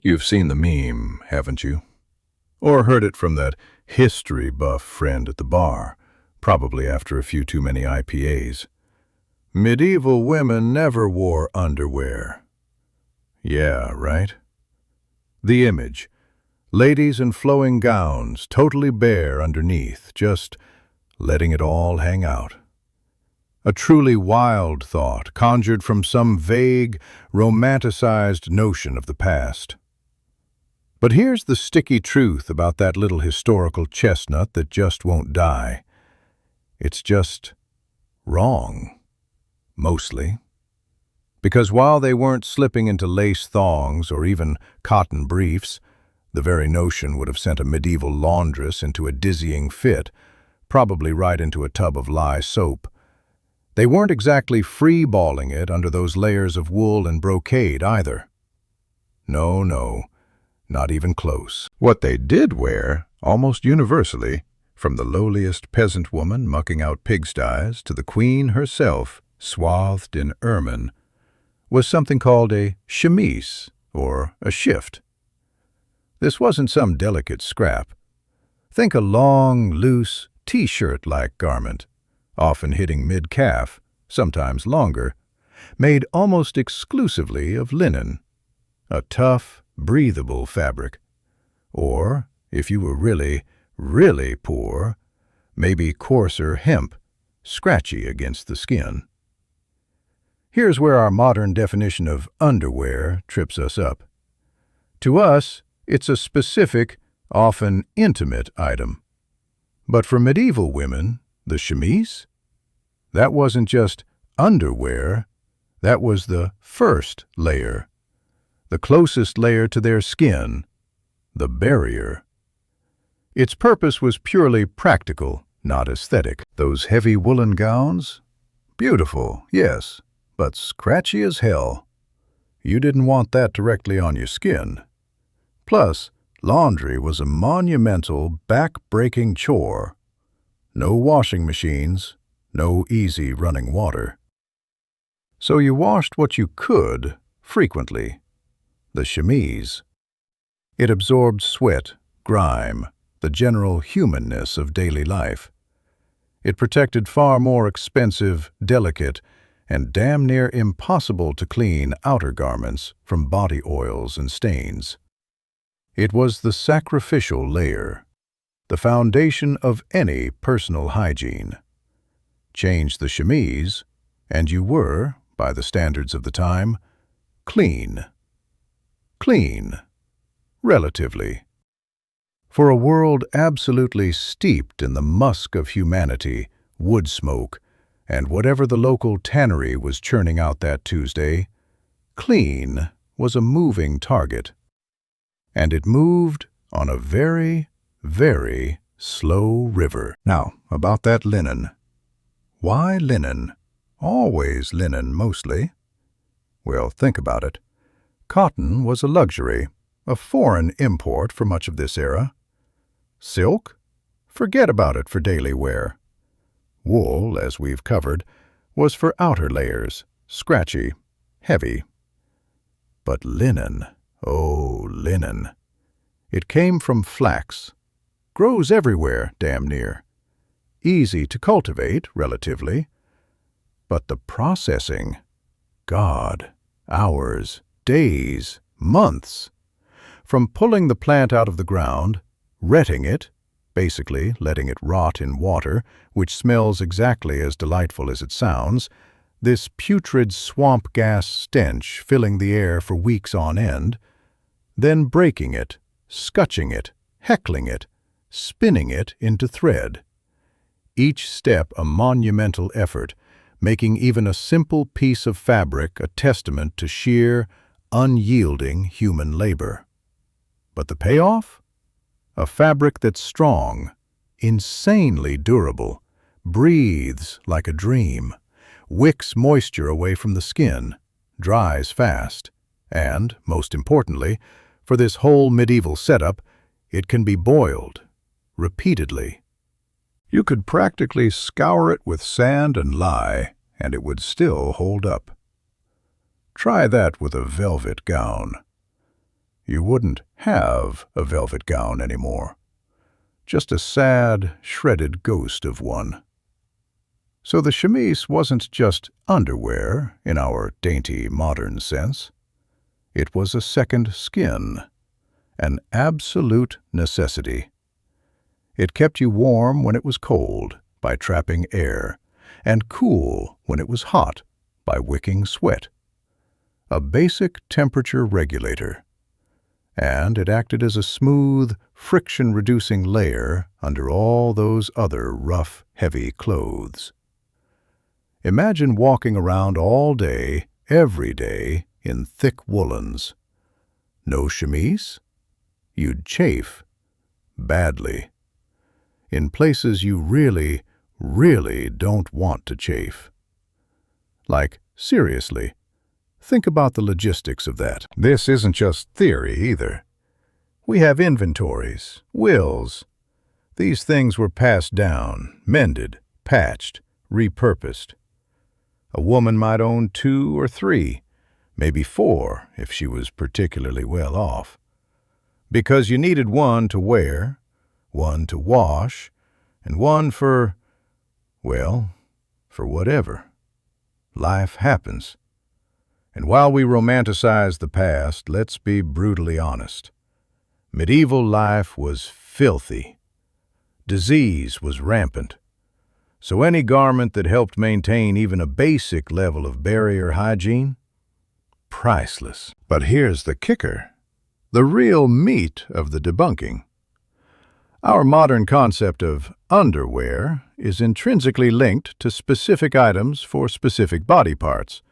You've seen the meme, haven't you? Or heard it from that history buff friend at the bar, probably after a few too many IPAs. Medieval women never wore underwear. Yeah, right? The image. Ladies in flowing gowns, totally bare underneath, just letting it all hang out. A truly wild thought, conjured from some vague, romanticized notion of the past. But here's the sticky truth about that little historical chestnut that just won't die. It's just wrong. Mostly. Because while they weren't slipping into lace thongs or even cotton briefs, the very notion would have sent a medieval laundress into a dizzying fit, probably right into a tub of lye soap. They weren't exactly free-balling it under those layers of wool and brocade either. No, not even close. What they did wear, almost universally, from the lowliest peasant woman mucking out pigsties to the queen herself, swathed in ermine, was something called a chemise, or a shift. This wasn't some delicate scrap. Think a long, loose, t-shirt-like garment, often hitting mid-calf, sometimes longer, made almost exclusively of linen, a tough, breathable fabric. Or, if you were really, really poor, maybe coarser hemp, scratchy against the skin. Here's where our modern definition of underwear trips us up. To us, it's a specific, often intimate item. But for medieval women, the chemise? That wasn't just underwear, that was the first layer, the closest layer to their skin, the barrier. Its purpose was purely practical, not aesthetic. Those heavy woolen gowns? Beautiful, yes, but scratchy as hell. You didn't want that directly on your skin. Plus, laundry was a monumental, back-breaking chore. No washing machines, no easy running water. So you washed what you could, frequently. The chemise. It absorbed sweat, grime, the general humanness of daily life. It protected far more expensive, delicate, and damn near impossible to clean outer garments from body oils and stains. It was the sacrificial layer, the foundation of any personal hygiene. Change the chemise, and you were, by the standards of the time, clean. Clean, relatively. For a world absolutely steeped in the musk of humanity, wood smoke, and whatever the local tannery was churning out that Tuesday, clean was a moving target. And it moved on a very, very slow river. Now, about that linen. Why linen? Always linen, mostly. Well, think about it. Cotton was a luxury, a foreign import for much of this era. Silk? Forget about it for daily wear. Wool, as we've covered, was for outer layers, scratchy, heavy. But linen, oh, linen. It came from flax. Grows everywhere, damn near. Easy to cultivate, relatively. But the processing, God, hours, days, months. From pulling the plant out of the ground, retting it, basically letting it rot in water, which smells exactly as delightful as it sounds, this putrid swamp gas stench filling the air for weeks on end, then breaking it, scutching it, heckling it, spinning it into thread. Each step a monumental effort, making even a simple piece of fabric a testament to sheer, unyielding human labor. But the payoff? A fabric that's strong, insanely durable, breathes like a dream, wicks moisture away from the skin, dries fast, and, most importantly, for this whole medieval setup, it can be boiled, repeatedly. You could practically scour it with sand and lye, and it would still hold up. Try that with a velvet gown. you wouldn't have a velvet gown anymore. Just a sad, shredded ghost of one. So the chemise wasn't just underwear in our dainty modern sense. It was a second skin, an absolute necessity. It kept you warm when it was cold by trapping air, and cool when it was hot by wicking sweat. A basic temperature regulator. And it acted as a smooth, friction-reducing layer under all those other rough, heavy clothes. Imagine walking around all day, every day, in thick woolens. No chemise? You'd chafe. Badly. In places you really, really don't want to chafe. Like, seriously, think about the logistics of that. This isn't just theory either. We have inventories, wills. These things were passed down, mended, patched, repurposed. A woman might own 2 or 3, maybe 4 if she was particularly well off. Because you needed one to wear, one to wash, and one for, well, for whatever. Life happens. And while we romanticize the past, let's be brutally honest. Medieval life was filthy. Disease was rampant. So any garment that helped maintain even a basic level of barrier hygiene? Priceless. But here's the kicker. The real meat of the debunking. Our modern concept of underwear is intrinsically linked to specific items for specific body parts,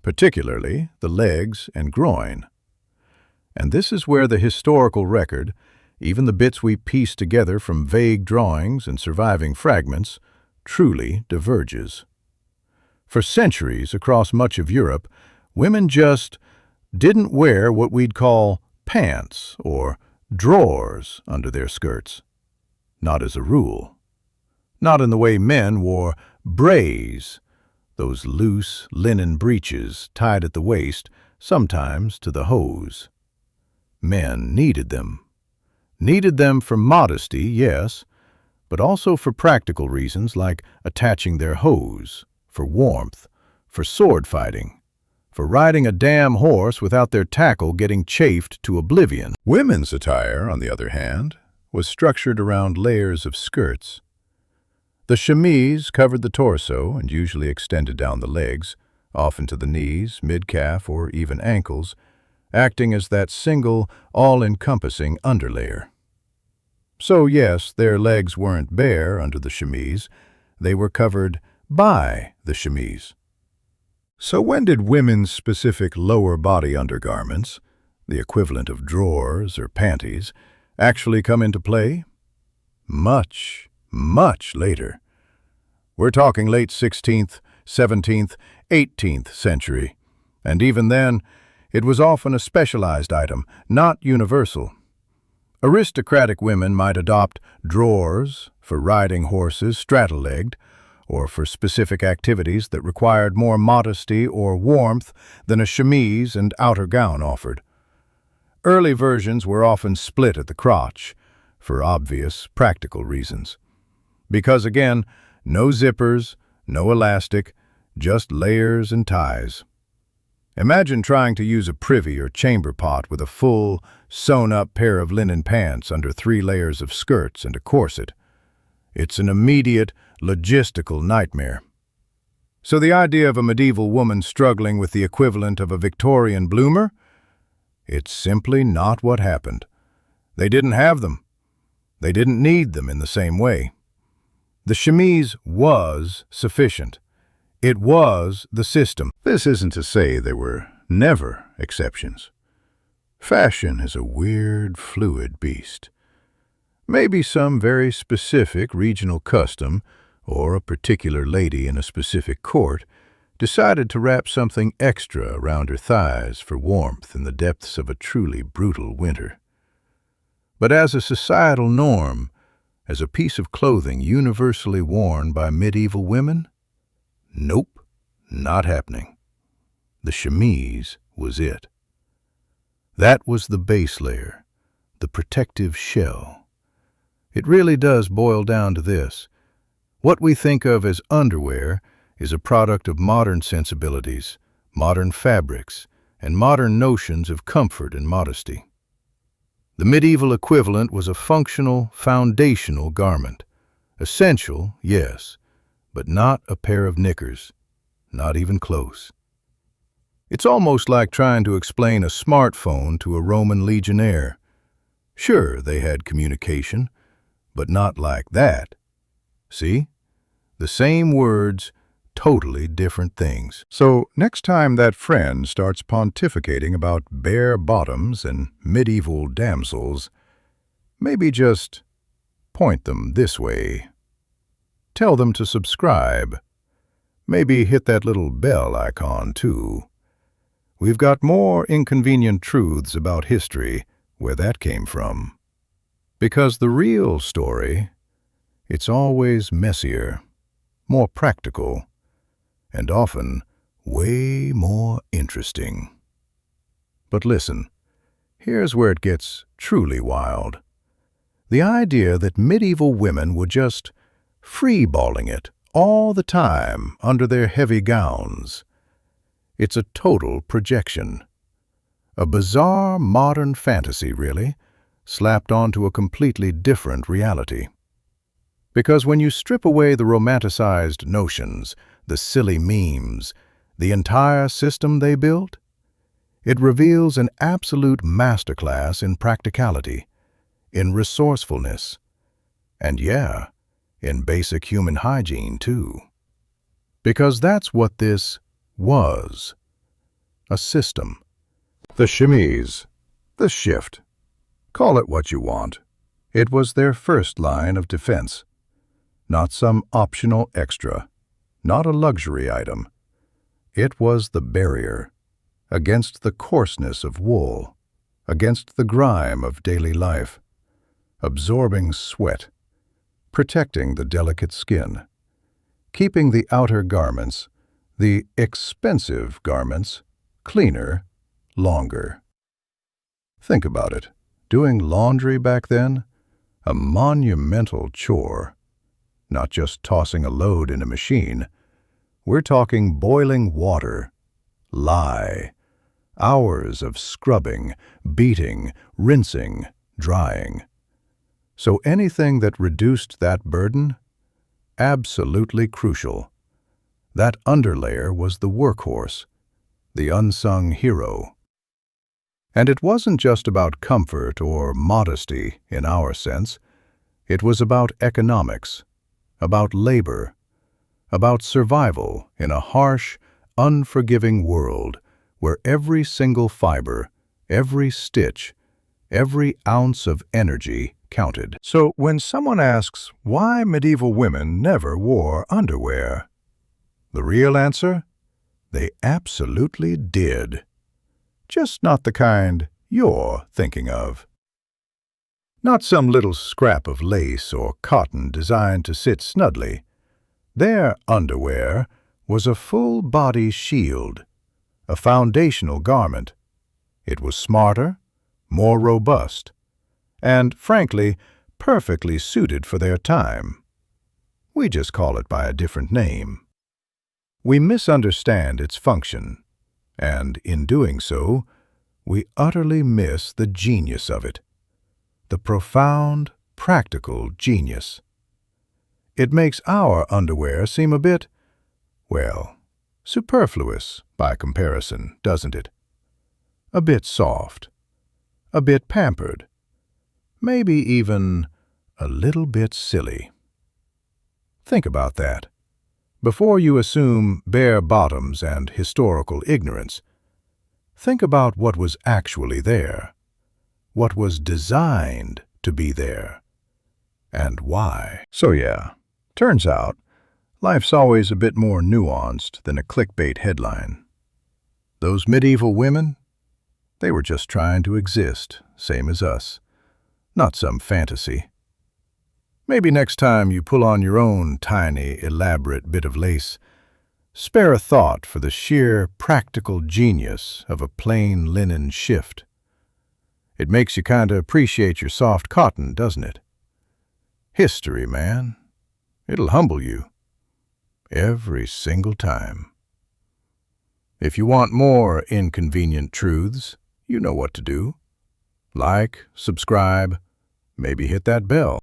particularly the legs and groin. And this is where the historical record, even the bits we piece together from vague drawings and surviving fragments, truly diverges. For centuries across much of Europe, women just didn't wear what we'd call pants or drawers under their skirts. Not as a rule. Not in the way men wore braies, those loose linen breeches tied at the waist, sometimes to the hose. Men needed them. Needed them for modesty, yes, but also for practical reasons like attaching their hose, for warmth, for sword fighting, for riding a damn horse without their tackle getting chafed to oblivion. Women's attire, on the other hand, was structured around layers of skirts. The chemise covered the torso and usually extended down the legs, often to the knees, mid-calf, or even ankles, acting as that single, all-encompassing underlayer. So yes, their legs weren't bare under the chemise, they were covered by the chemise. So when did women's specific lower body undergarments, the equivalent of drawers or panties, actually come into play? Much, much later. We're talking late 16th, 17th, 18th century, and even then, it was often a specialized item, not universal. Aristocratic women might adopt drawers for riding horses straddle-legged, or for specific activities that required more modesty or warmth than a chemise and outer gown offered. Early versions were often split at the crotch, for obvious practical reasons. Because again, no zippers, no elastic, just layers and ties. Imagine trying to use a privy or chamber pot with a full, sewn-up pair of linen pants under 3 layers of skirts and a corset. It's an immediate, logistical nightmare. So the idea of a medieval woman struggling with the equivalent of a Victorian bloomer? It's simply not what happened. They didn't have them. They didn't need them in the same way. The chemise was sufficient. It was the system. This isn't to say there were never exceptions. Fashion is a weird, fluid beast. Maybe some very specific regional custom, or a particular lady in a specific court, decided to wrap something extra around her thighs for warmth in the depths of a truly brutal winter. But as a societal norm, as a piece of clothing universally worn by medieval women, nope, not happening. The chemise was it. That was the base layer, the protective shell. It really does boil down to this. What we think of as underwear is a product of modern sensibilities, modern fabrics, and modern notions of comfort and modesty. The medieval equivalent was a functional, foundational garment. Essential, yes, but not a pair of knickers, not even close. It's almost like trying to explain a smartphone to a Roman legionnaire. Sure, they had communication, but not like that. See? The same words, totally different things. So next time that friend starts pontificating about bare bottoms and medieval damsels, maybe just point them this way. Tell them to subscribe. Maybe hit that little bell icon too. We've got more inconvenient truths about history, where that came from. Because the real story, it's always messier, more practical, and often way more interesting. But listen, here's where it gets truly wild. The idea that medieval women were just free-balling it all the time under their heavy gowns. It's a total projection. A bizarre modern fantasy, really, slapped onto a completely different reality. Because when you strip away the romanticized notions, the silly memes, the entire system they built, it reveals an absolute masterclass in practicality, in resourcefulness, and yeah, in basic human hygiene too. Because that's what this was. A system. The chemise. The shift. Call it what you want. It was their first line of defense. Not some optional extra. Not a luxury item. It was the barrier against the coarseness of wool, against the grime of daily life, absorbing sweat, protecting the delicate skin, keeping the outer garments, the expensive garments, cleaner, longer. Think about it. Doing laundry back then? A monumental chore. Not just tossing a load in a machine. We're talking boiling water, lye, hours of scrubbing, beating, rinsing, drying. So anything that reduced that burden? Absolutely crucial. That underlayer was the workhorse, the unsung hero. And it wasn't just about comfort or modesty in our sense. It was about economics, about labor, about survival in a harsh, unforgiving world where every single fiber, every stitch, every ounce of energy counted. So when someone asks why medieval women never wore underwear, the real answer? They absolutely did. Just not the kind you're thinking of. Not some little scrap of lace or cotton designed to sit snugly. Their underwear was a full-body shield, a foundational garment. It was smarter, more robust, and, frankly, perfectly suited for their time. We just call it by a different name. We misunderstand its function, and in doing so, we utterly miss the genius of it, the profound, practical genius. It makes our underwear seem a bit, well, superfluous by comparison, doesn't it? A bit soft, a bit pampered, maybe even a little bit silly. Think about that. Before you assume bare bottoms and historical ignorance, think about what was actually there, what was designed to be there, and why. So yeah, turns out, life's always a bit more nuanced than a clickbait headline. Those medieval women, they were just trying to exist, same as us, not some fantasy. Maybe next time you pull on your own tiny, elaborate bit of lace, spare a thought for the sheer practical genius of a plain linen shift, It makes you kind of appreciate your soft cotton, doesn't it? History, man. It'll humble you. Every single time. If you want more inconvenient truths, you know what to do. Like, subscribe, maybe hit that bell.